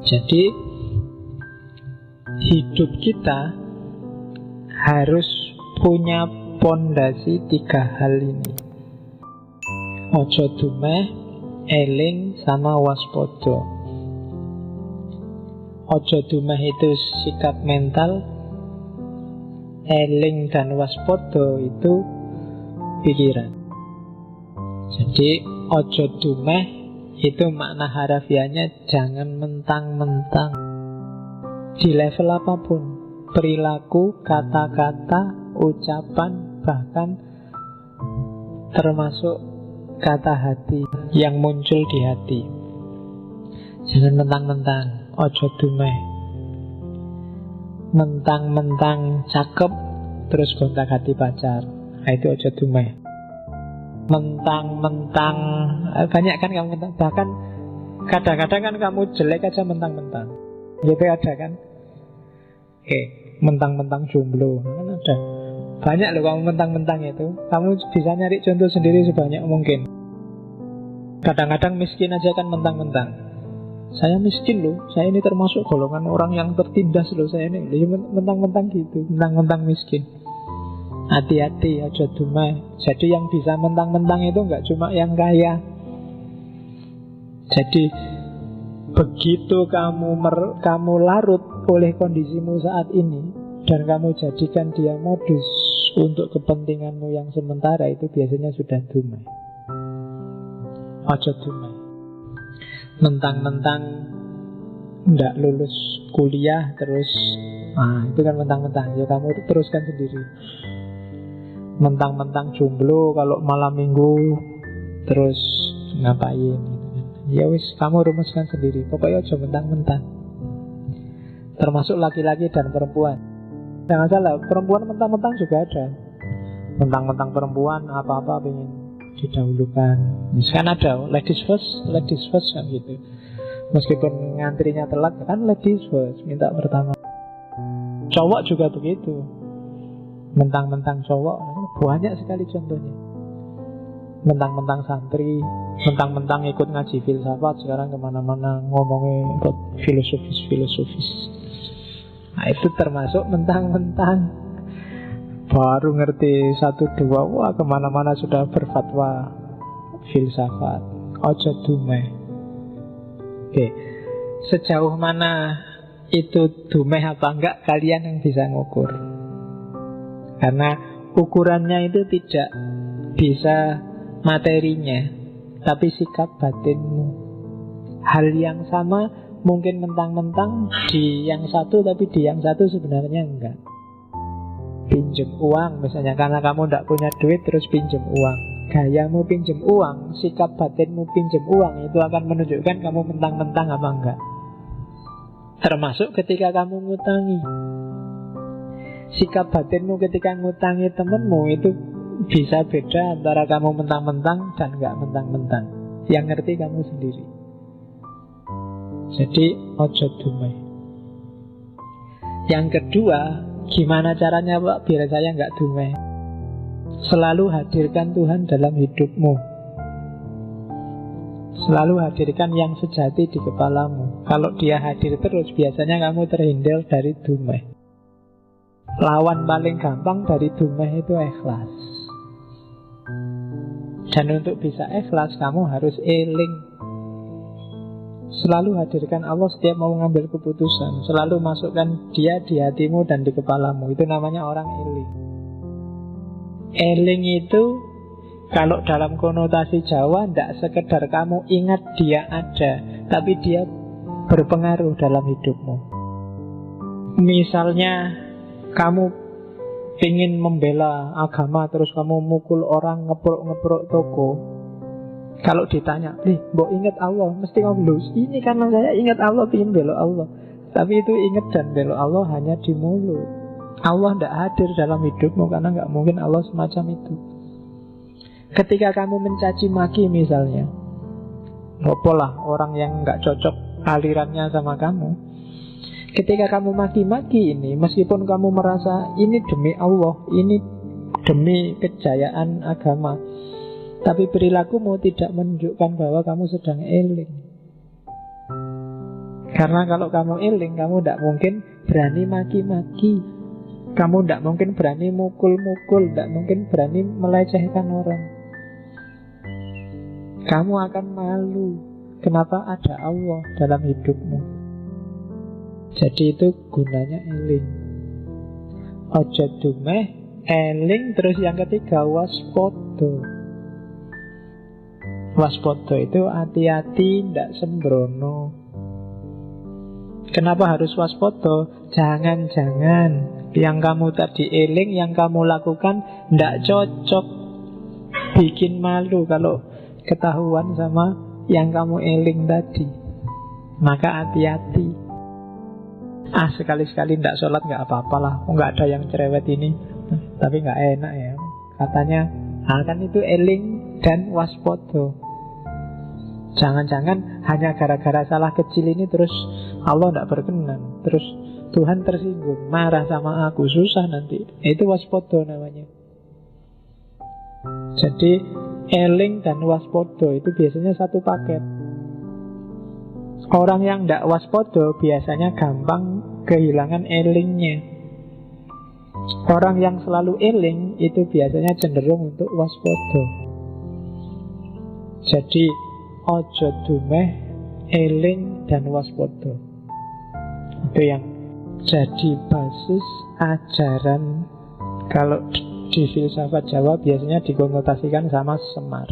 Jadi hidup kita harus punya pondasi 3 hal ini: ojo dumeh, eling, sama waspodo. Ojo dumeh itu sikap mental, eling dan waspodo itu pikiran. Jadi ojo dumeh itu makna harafiahnya jangan mentang-mentang di level apapun, perilaku, kata-kata, ucapan, bahkan termasuk kata hati yang muncul di hati. Jangan mentang-mentang, ojo dumeh. Mentang-mentang cakep terus gonta-ganti pacar, itu ojo dumeh. Mentang-mentang banyak kan kamu mentang, bahkan kadang-kadang kan kamu jelek aja mentang-mentang, gitu ada kan. Mentang-mentang jomblo kan ada. Banyak loh kamu mentang-mentang itu. Kamu bisa nyari contoh sendiri sebanyak mungkin. Kadang-kadang miskin aja kan mentang-mentang. Saya miskin loh, saya ini termasuk golongan orang yang tertindas loh, saya ini mentang-mentang gitu, mentang-mentang miskin. Hati-hati, ojo dumeh. Jadi yang bisa mentang-mentang itu nggak cuma yang kaya. Jadi begitu kamu larut oleh kondisimu saat ini dan kamu jadikan dia modus untuk kepentinganmu yang sementara, itu biasanya sudah dumeh. Ojo dumeh. Mentang-mentang nggak lulus kuliah terus, itu kan mentang-mentang. Ya kamu teruskan sendiri. Mentang-mentang jomblo kalau malam minggu terus ngapain? Ya wis, kamu rumuskan sendiri. Pokoknya aja mentang-mentang. Termasuk laki-laki dan perempuan. Jangan salah, perempuan mentang-mentang juga ada. Mentang-mentang perempuan apa-apa pengen didahulukan. Misalkan ada ladies first kan gitu. Meskipun ngantrinya telat kan ladies first, minta pertama. Cowok juga begitu. Mentang-mentang cowok, banyak sekali contohnya. Mentang-mentang santri, mentang-mentang ikut ngaji filsafat, sekarang kemana-mana ngomongin filosofis. Nah itu termasuk mentang-mentang. Baru ngerti 1-2, wah kemana-mana sudah berfatwa filsafat. Ojo dumeh. Oke, sejauh mana itu dumeh apa enggak, kalian yang bisa ngukur. Karena ukurannya itu tidak bisa materinya, tapi sikap batinmu. Hal yang sama mungkin mentang-mentang di yang satu, tapi di yang satu sebenarnya enggak. Pinjem uang misalnya, karena kamu tidak punya duit terus pinjem uang. Gayamu pinjem uang, sikap batinmu pinjem uang, itu akan menunjukkan kamu mentang-mentang apa enggak. Termasuk ketika kamu ngutangi. Sikap batinmu ketika ngutangi temenmu itu bisa beda antara kamu mentang-mentang dan enggak mentang-mentang. Yang ngerti kamu sendiri. Jadi ojo dumeh. Yang kedua, gimana caranya Pak biar saya enggak dumeh? Selalu hadirkan Tuhan dalam hidupmu. Selalu hadirkan yang sejati di kepalamu. Kalau dia hadir terus, biasanya kamu terhindar dari dumeh. Lawan paling gampang dari dumeh itu ikhlas. Dan untuk bisa ikhlas, kamu harus eling. Selalu hadirkan Allah setiap mau mengambil keputusan. Selalu masukkan dia di hatimu dan di kepalamu. Itu namanya orang eling. Eling itu kalau dalam konotasi Jawa tidak sekedar kamu ingat dia ada, tapi dia berpengaruh dalam hidupmu. Misalnya kamu ingin membela agama, terus kamu mukul orang, ngeprok toko. Kalau ditanya, mbok ingat Allah, mesti ngomong, ini karena saya ingat Allah, ingin bela Allah. Tapi itu ingat dan bela Allah hanya di mulut. Allah tidak hadir dalam hidupmu, karena nggak mungkin Allah semacam itu. Ketika kamu mencaci maki misalnya, apalah orang yang nggak cocok alirannya sama kamu, ketika kamu maki-maki ini, meskipun kamu merasa ini demi Allah, ini demi kejayaan agama, tapi perilakumu tidak menunjukkan bahwa kamu sedang eling. Karena kalau kamu eling, kamu tidak mungkin berani maki-maki, kamu tidak mungkin berani mukul-mukul, tidak mungkin berani melecehkan orang. Kamu akan malu. Kenapa ada Allah dalam hidupmu? Jadi itu gunanya eling. Ojo dumeh, eling. Terus yang ketiga waspodo. Waspodo itu hati-hati, tidak sembrono. Kenapa harus waspodo? Jangan-jangan yang kamu tadi eling, yang kamu lakukan tidak cocok, bikin malu kalau ketahuan sama yang kamu eling tadi. Maka hati-hati. Sekali-sekali tidak sholat nggak apa-apalah, nggak ada yang cerewet ini. Tapi nggak enak ya. Katanya, kan itu eling dan waspodo. Jangan-jangan hanya gara-gara salah kecil ini terus Allah tidak berkenan, terus Tuhan tersinggung, marah sama aku, susah nanti. Itu waspodo namanya. Jadi eling dan waspodo itu biasanya satu paket. Orang yang tidak waspodo biasanya gampang kehilangan elingnya. Orang yang selalu eling itu biasanya cenderung untuk waspodo. Jadi ojo dumeh, eling dan waspodo. Itu yang jadi basis ajaran. Kalau di filsafat Jawa biasanya dikonotasikan sama Semar.